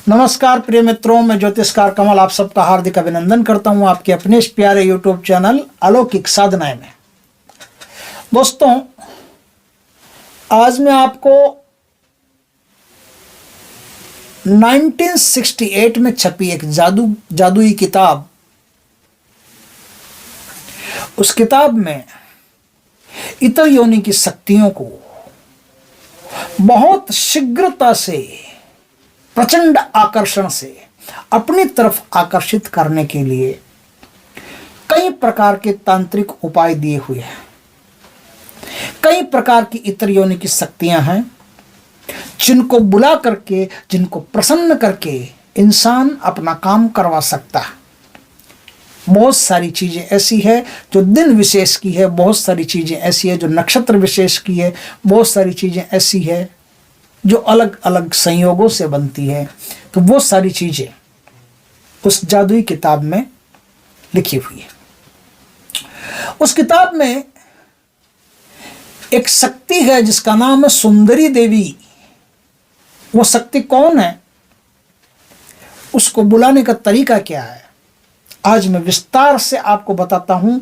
नमस्कार प्रिय मित्रों, मैं ज्योतिषकार कमल आप सबका हार्दिक अभिनंदन करता हूं आपके अपने इस प्यारे यूट्यूब चैनल अलौकिक साधनाएं में। दोस्तों, आज मैं आपको 1968 में छपी एक जादुई किताब, उस किताब में इतर योनि की शक्तियों को बहुत शीघ्रता से, प्रचंड आकर्षण से अपनी तरफ आकर्षित करने के लिए कई प्रकार के तांत्रिक उपाय दिए हुए हैं। कई प्रकार की इतर योनि की शक्तियां हैं जिनको बुला करके, जिनको प्रसन्न करके इंसान अपना काम करवा सकता है। बहुत सारी चीजें ऐसी है जो दिन विशेष की है, बहुत सारी चीजें ऐसी है जो नक्षत्र विशेष की है, बहुत सारी चीजें ऐसी है जो अलग अलग संयोगों से बनती है। तो वो सारी चीजें उस जादुई किताब में लिखी हुई है। उस किताब में एक शक्ति है जिसका नाम है सुंदरी देवी। वो शक्ति कौन है, उसको बुलाने का तरीका क्या है, आज मैं विस्तार से आपको बताता हूं।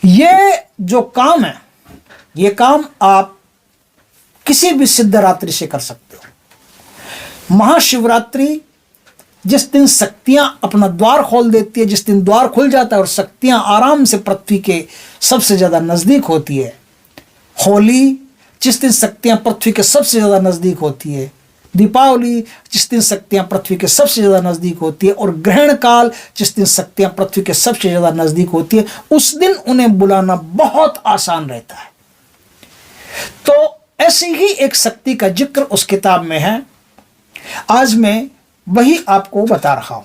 ये जो काम है, ये काम आप किसी भी सिद्धरात्रि से कर सकते हो। महाशिवरात्रि, जिस दिन शक्तियां अपना द्वार खोल देती है, जिस दिन द्वार खुल जाता है और शक्तियां आराम से पृथ्वी के सबसे ज्यादा नजदीक होती है। होली, जिस दिन शक्तियां पृथ्वी के सबसे ज्यादा नजदीक होती है। दीपावली, जिस दिन शक्तियां पृथ्वी के सबसे ज्यादा नजदीक होती है। और ग्रहण काल, जिस दिन शक्तियां पृथ्वी के सबसे ज्यादा नजदीक होती है, उस दिन उन्हें बुलाना बहुत आसान रहता है। तो ऐसी ही एक शक्ति का जिक्र उस किताब में है। आज मैं वही आपको बता रहा हूं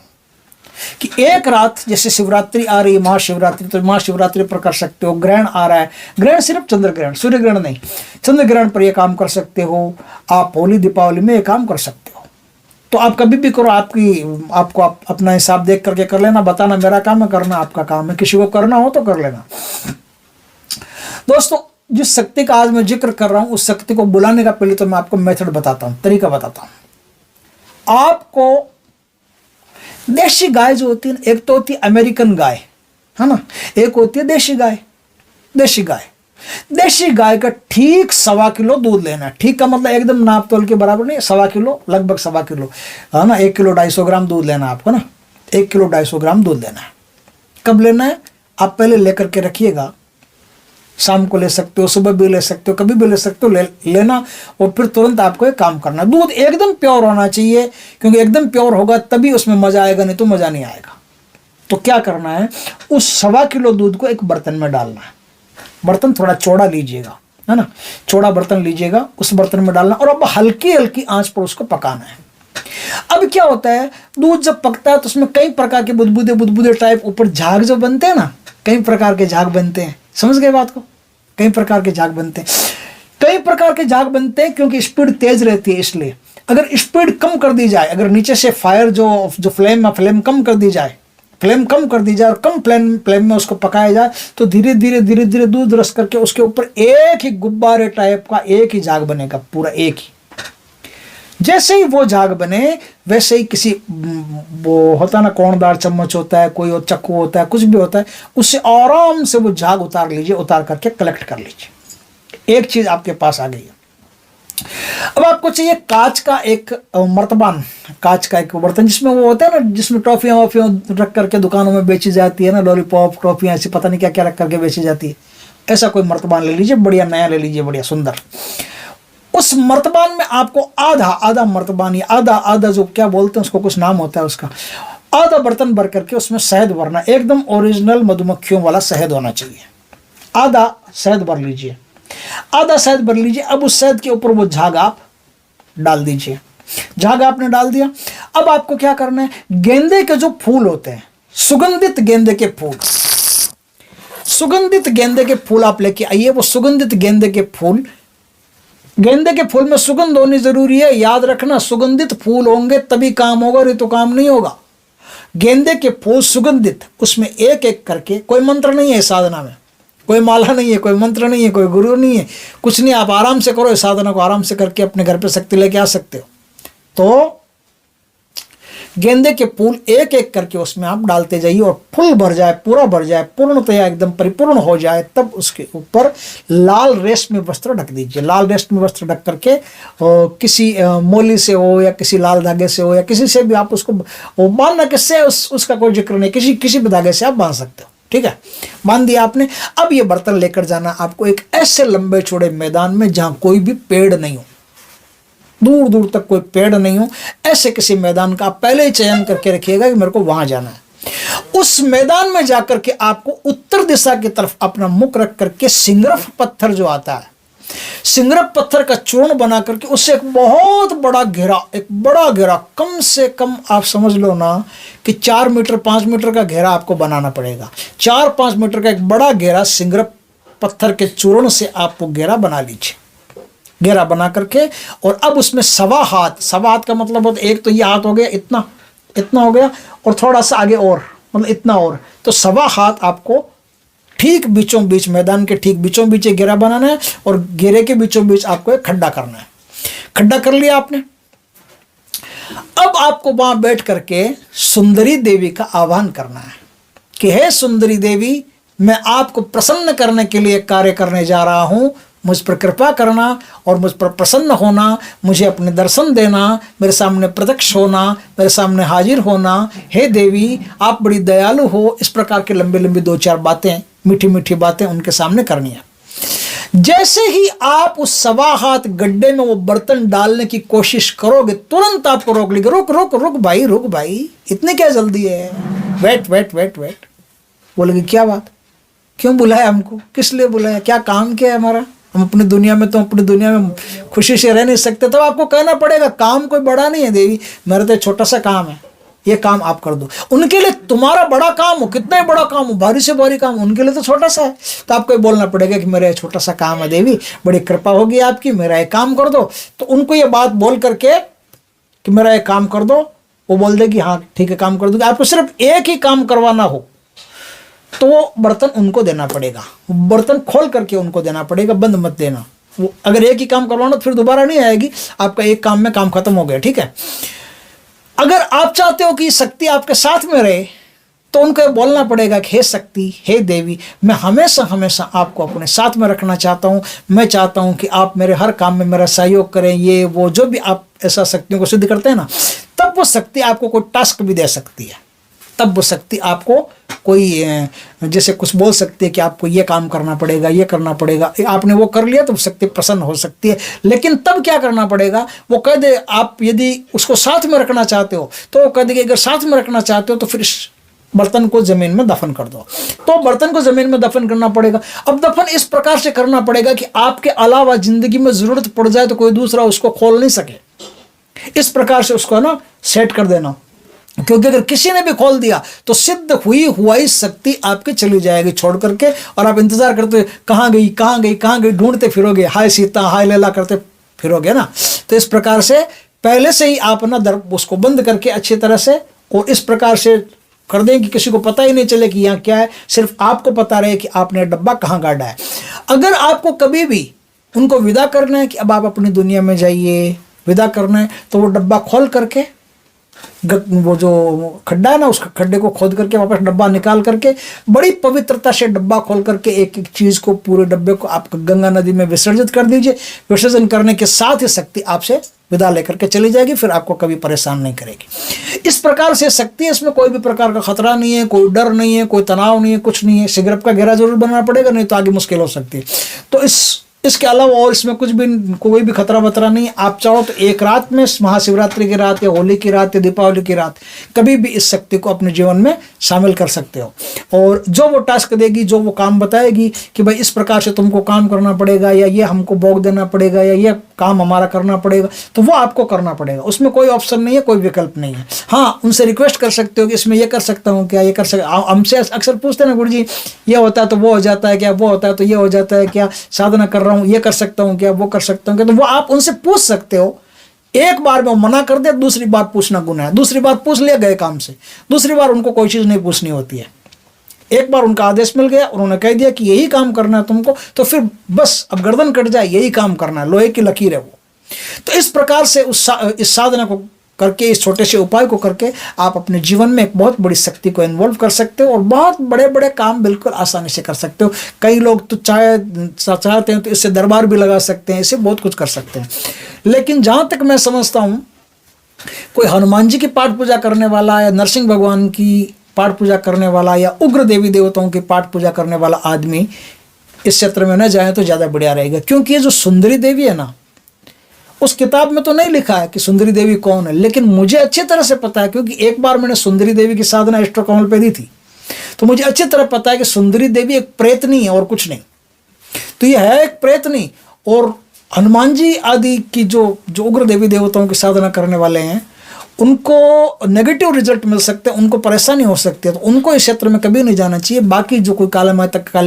कि एक रात, जैसे शिवरात्रि आ रही है, महाशिवरात्रि, तो महाशिवरात्रि पर कर सकते हो। ग्रहण आ रहा है, ग्रहण सिर्फ चंद्र ग्रहण, सूर्य ग्रहण नहीं, चंद्र ग्रहण पर यह काम कर सकते हो। आप होली दीपावली में यह काम कर सकते हो। तो आप कभी भी करो, आपको अपना हिसाब देख करके कर लेना। बताना मेरा काम है, करना आपका काम है। किसी को करना हो तो कर लेना। दोस्तों, जिस शक्ति का आज मैं जिक्र कर रहा हूं, उस शक्ति को बुलाने का पहले तो मैं आपको मेथड बताता हूं, तरीका बताता हूं। आपको देशी गाय जो होती है, एक तो होती है अमेरिकन गाय, है ना, एक होती है देशी गाय। देशी गाय का ठीक 1.25 किलो दूध लेना है। ठीक का मतलब एकदम नाप तोल के बराबर नहीं, 1.25 किलो, लगभग 1.25 किलो, है ना। 1 किलो 250 ग्राम दूध लेना है आपको ना, 1 किलो 250 ग्राम दूध लेना है। कब लेना है, आप पहले लेकर के रखिएगा। शाम को ले सकते हो, सुबह भी ले सकते हो, कभी भी ले सकते हो, लेना और फिर तुरंत आपको ये काम करना। दूध एकदम प्योर होना चाहिए, क्योंकि एकदम प्योर होगा तभी उसमें मजा आएगा, नहीं तो मजा नहीं आएगा। तो क्या करना है, उस 1.25 किलो दूध को एक बर्तन में डालना है। बर्तन थोड़ा चौड़ा लीजिएगा, है ना, चौड़ा बर्तन लीजिएगा, उस बर्तन में डालना और अब हल्की हल्की आंच पर उसको पकाना है। अब क्या होता है, दूध जब पकता है तो उसमें कई प्रकार के बुदबुदे टाइप ऊपर झाग जो बनते हैं ना, कई प्रकार के झाग बनते हैं। समझ गए बात को, कई प्रकार के झाग बनते हैं। कई प्रकार के झाग बनते हैं क्योंकि स्पीड तेज रहती है। इसलिए अगर स्पीड कम कर दी जाए, अगर नीचे से फायर जो फ्लेम कम कर दी जाए, और कम फ्लेम में उसको पकाया जाए, तो धीरे धीरे दूध रस करके उसके ऊपर एक ही गुब्बारे टाइप का एक ही झाग बनेगा, पूरा एक ही। जैसे ही वो झाग बने, वैसे ही किसी वो होता है ना, कोणदार चम्मच होता है, कोई और चक्कू होता है, कुछ भी होता है, उससे आराम से वो झाग उतार लीजिए, उतार करके कलेक्ट कर लीजिए। एक चीज आपके पास आ गई है। अब आपको चाहिए कांच का एक मर्तबान, कांच का एक बर्तन, जिसमें वो होता है ना, जिसमें टॉफियां वॉफियां रख करके दुकानों में बेची जाती है ना, लॉलीपॉप टॉफियां ऐसी पता नहीं क्या क्या रख करके बेची जाती है। ऐसा कोई मर्तबान ले लीजिए, बढ़िया नया ले लीजिए, बढ़िया सुंदर। उस मर्तबान में आपको आधा मर्तबान, या आधा जो क्या बोलते हैं उसको, कुछ नाम होता है उसका, आधा बर्तन भर करके उसमें शहद भरना। एकदम ओरिजिनल मधुमक्खियों वाला शहद होना चाहिए। आधा शहद भर लीजिए, आधा शहद भर लीजिए। अब उस शहद के ऊपर वो झाग आप डाल दीजिए। झाग आपने डाल दिया। अब आपको क्या करना है, गेंदे के जो फूल होते हैं, सुगंधित गेंदे के फूल आप लेके आइए। वो सुगंधित गेंदे के फूल में सुगंध होनी जरूरी है। याद रखना, सुगंधित फूल होंगे तभी काम होगा, नहीं तो काम नहीं होगा। गेंदे के फूल सुगंधित, उसमें एक एक करके, कोई मंत्र नहीं है साधना में, कोई माला नहीं है, कोई मंत्र नहीं है, कोई गुरु नहीं है, कुछ नहीं। आप आराम से करो, इस साधना को आराम से करके अपने घर पे शक्ति लेके आ सकते हो। तो गेंदे के फूल एक एक करके उसमें आप डालते जाइए और फुल भर जाए, पूरा भर जाए, पूर्णतया एकदम परिपूर्ण हो जाए, तब उसके ऊपर लाल रेशमी वस्त्र ढक दीजिए। लाल रेशमी वस्त्र ढक करके किसी मोली से हो या किसी लाल धागे से हो या किसी से भी आप उसको बांधना, किससे उसका कोई जिक्र नहीं, किसी भी धागे से आप बांध सकते हो। ठीक है, बांध दिया आपने। अब ये बर्तन लेकर जाना आपको एक ऐसे लंबे चौड़े मैदान में जहां कोई भी पेड़ नहीं हो, दूर दूर तक कोई पेड़ नहीं हो, ऐसे किसी मैदान का आप पहले ही चयन करके रखिएगा कि मेरे को वहां जाना है। उस मैदान में जाकर के आपको उत्तर दिशा की तरफ अपना मुख रख करके सिंगरफ पत्थर जो आता है, सिंगरफ पत्थर का चूर्ण बना करके उससे एक बहुत बड़ा घेरा, एक बड़ा घेरा, कम से कम आप समझ लो ना कि 4 मीटर 5 मीटर का घेरा आपको बनाना पड़ेगा। 4-5 मीटर का एक बड़ा घेरा सिंगरफ पत्थर के चूर्ण से आप वो घेरा बना लीजिए। घेरा बना करके और अब उसमें सवा हाथ का मतलब होता है, एक तो ये हाथ हो गया, इतना हो गया और थोड़ा सा आगे और, मतलब इतना और, तो सवा हाथ आपको ठीक बीचों बीच, मैदान के ठीक बीचों बीच एक घेरा बनाना है और घेरे के बीचों बीच आपको एक खड्डा करना है। खड्डा कर लिया आपने। अब आपको वहां बैठ करके सुंदरी देवी का आह्वान करना है कि हे सुंदरी देवी, मैं आपको प्रसन्न करने के लिए कार्य करने जा रहा हूं, मुझ पर कृपा करना और मुझ पर प्रसन्न होना, मुझे अपने दर्शन देना, मेरे सामने प्रत्यक्ष होना, मेरे सामने हाजिर होना। हे देवी, आप बड़ी दयालु हो। इस प्रकार के लंबी लंबी 2-4 बातें, मीठी मीठी बातें उनके सामने करनी है। जैसे ही आप उस सवा हाथ गड्ढे में वो बर्तन डालने की कोशिश करोगे, तुरंत आपको रोक लेंगे। रुक रुक रुक भाई, रुक भाई, इतनी क्या जल्दी है, वेट वेट वेट वेट। बोलेगी क्या बात, क्यों बुलाया हमको, किस लिए बुलाया, क्या काम क्या है हमारा, हम अपनी दुनिया में, तो अपनी दुनिया में खुशी से रह नहीं सकते। तब आपको कहना पड़ेगा काम कोई बड़ा नहीं है देवी, मेरा तो छोटा सा काम है, ये काम आप कर दो। उनके लिए तुम्हारा बड़ा काम हो, कितना ही बड़ा काम हो, भारी से भारी काम, उनके लिए तो छोटा सा है। तो आपको ये बोलना पड़ेगा कि मेरा छोटा सा काम है देवी, बड़ी कृपा होगी आपकी, मेरा एक काम कर दो। तो उनको ये बात बोल करके कि मेरा एक काम कर दो, वो बोल देगी हाँ ठीक है काम कर दूंगी। आपको सिर्फ एक ही काम करवाना हो तो वो बर्तन उनको देना पड़ेगा, बर्तन खोल करके उनको देना पड़ेगा, बंद मत देना। वो अगर एक ही काम करवाना तो फिर दोबारा नहीं आएगी, आपका एक काम में काम खत्म हो गया। ठीक है, अगर आप चाहते हो कि शक्ति आपके साथ में रहे तो उनको बोलना पड़ेगा कि हे शक्ति, हे देवी, मैं हमेशा हमेशा आपको अपने साथ में रखना चाहता हूँ। मैं चाहता हूँ कि आप मेरे हर काम में मेरा सहयोग करें, ये वो जो भी आप ऐसा शक्तियों को सिद्ध करते हैं ना, तब वो शक्ति आपको कोई टास्क भी दे सकती है। तब वो शक्ति आपको कोई जैसे कुछ बोल सकती है कि आपको ये काम करना पड़ेगा, ये करना पड़ेगा, आपने वो कर लिया तो शक्ति प्रसन्न हो सकती है। लेकिन तब क्या करना पड़ेगा, वो कह दे, आप यदि उसको साथ में रखना चाहते हो तो वो कह देगी अगर साथ में रखना चाहते हो तो फिर इस बर्तन को जमीन में दफन कर दो। तो बर्तन को जमीन में दफन करना पड़ेगा। अब दफन इस प्रकार से करना पड़ेगा कि आपके अलावा जिंदगी में जरूरत पड़ जाए तो कोई दूसरा उसको खोल नहीं सके। इस प्रकार से उसको ना सेट कर देना, क्योंकि अगर किसी ने भी खोल दिया तो सिद्ध हुई शक्ति आपकी चली जाएगी छोड़ करके, और आप इंतजार करते कहाँ गई कहाँ गई कहाँ गई ढूंढते फिरोगे, हाय सीता हाय लैला करते फिरोगे ना। तो इस प्रकार से पहले से ही आप ना उसको बंद करके अच्छी तरह से, और इस प्रकार से कर दें कि किसी को पता ही नहीं चले कि यहाँ क्या है, सिर्फ आपको पता रहे कि आपने डब्बा कहाँ गाड़ा है। अगर आपको कभी भी उनको विदा करना है कि अब आप अपनी दुनिया में जाइए, विदा करना है, तो वो डब्बा खोल करके, वो जो खड्डा है ना उस खड्डे को खोद करके वापस डब्बा निकाल करके बड़ी पवित्रता से डब्बा खोल करके एक एक चीज़ को, पूरे डब्बे को आप गंगा नदी में विसर्जित कर दीजिए। विसर्जन करने के साथ ही शक्ति आपसे विदा लेकर के चली जाएगी, फिर आपको कभी परेशान नहीं करेगी। इस प्रकार से शक्ति है, इसमें कोई भी प्रकार का खतरा नहीं है, कोई डर नहीं है, कोई तनाव नहीं है, कुछ नहीं है। सिगरेट का घेरा जरूर बनाना पड़ेगा, नहीं तो आगे मुश्किल हो सकती है। तो इसके अलावा और इसमें कुछ भी, कोई भी खतरा बतरा नहीं। आप चाहो तो एक रात में, महाशिवरात्रि की रात या होली की रात या दीपावली की रात, कभी भी इस शक्ति को अपने जीवन में शामिल कर सकते हो। और जो वो टास्क देगी, जो वो काम बताएगी कि भाई इस प्रकार से तुमको काम करना पड़ेगा, या ये हमको भोग देना पड़ेगा, या ये काम हमारा करना पड़ेगा, तो वो आपको करना पड़ेगा। उसमें कोई ऑप्शन नहीं है, कोई विकल्प नहीं है। हाँ, उनसे रिक्वेस्ट कर सकते हो कि इसमें ये कर सकता हूँ क्या, ये कर सकता। हमसे अक्सर पूछते हैं ना गुरु जी, ये होता है तो वो हो जाता है क्या, वो होता है तो ये हो जाता है क्या, साधना कर रहा हूँ ये कर सकता हूँ क्या, वो कर सकता हूँ क्या। तो वो आप उनसे पूछ सकते हो। एक बार में मना कर दे, दूसरी बार पूछना गुनाह है। दूसरी बार पूछ लिया गए काम से, दूसरी बार उनको कोई चीज़ नहीं पूछनी होती है। एक बार उनका आदेश मिल गया, उन्होंने कह दिया कि यही काम करना है तुमको, तो फिर बस अब गर्दन कट जाए, यही काम करना है, लोहे की लकीर है वो। तो इस प्रकार से इस साधना को करके, इस छोटे से उपाय को करके आप अपने जीवन में एक बहुत बड़ी शक्ति को इन्वॉल्व कर सकते हो और बहुत बड़े बड़े काम बिल्कुल आसानी से कर सकते हो। कई लोग तो चाहते हैं तो इससे दरबार भी लगा सकते हैं, इससे बहुत कुछ कर सकते हैं। लेकिन जहाँ तक मैं समझता हूँ, कोई हनुमान जी की पाठ पूजा करने वाला या नरसिंह भगवान की पाठ पूजा करने वाला या उग्र देवी देवताओं की पाठ पूजा करने वाला आदमी इस क्षेत्र में न जाए तो ज़्यादा बढ़िया रहेगा। क्योंकि ये जो सुंदरी देवी है ना, उस किताब में तो नहीं लिखा है कि सुंदरी देवी कौन है, लेकिन मुझे अच्छी तरह से पता है, क्योंकि एक बार मैंने सुंदरी देवी की साधना एस्ट्रोकमल पे दी थी, तो मुझे अच्छी तरह पता है कि सुंदरी देवी एक प्रेतनी है और कुछ नहीं। तो ये है एक प्रेतनी। और हनुमान जी आदि की जो उग्र देवी देवताओं की साधना करने वाले हैं, उनको नेगेटिव रिजल्ट मिल सकते हैं, उनको परेशानी हो सकती है, तो उनको इस क्षेत्र में कभी नहीं जाना चाहिए। बाकी जो कोई काली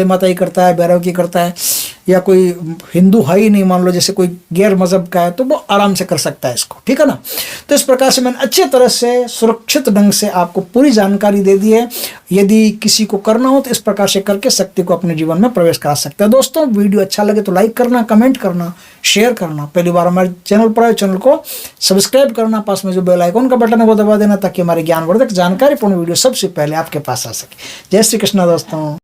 माता ही करता है, भैरव की करता है, या कोई हिंदू है ही नहीं, मान लो जैसे कोई गैर मजहब का है, तो वो आराम से कर सकता है इसको, ठीक है ना। तो इस प्रकार से मैंने अच्छी तरह से सुरक्षित ढंग से आपको पूरी जानकारी दे दी है। यदि किसी को करना हो तो इस प्रकार से करके शक्ति को अपने जीवन में प्रवेश करा सकते हैं। दोस्तों, वीडियो अच्छा लगे तो लाइक करना, कमेंट करना, शेयर करना। पहली बार हमारे चैनल पर आए, चैनल को सब्सक्राइब करना, पास में जो बेल आइकन का बटन है वो दबा देना, ताकि हमारी ज्ञानवर्धक जानकारीपूर्ण वीडियो सबसे पहले आपके पास आ सके। जय श्री कृष्णा दोस्तों।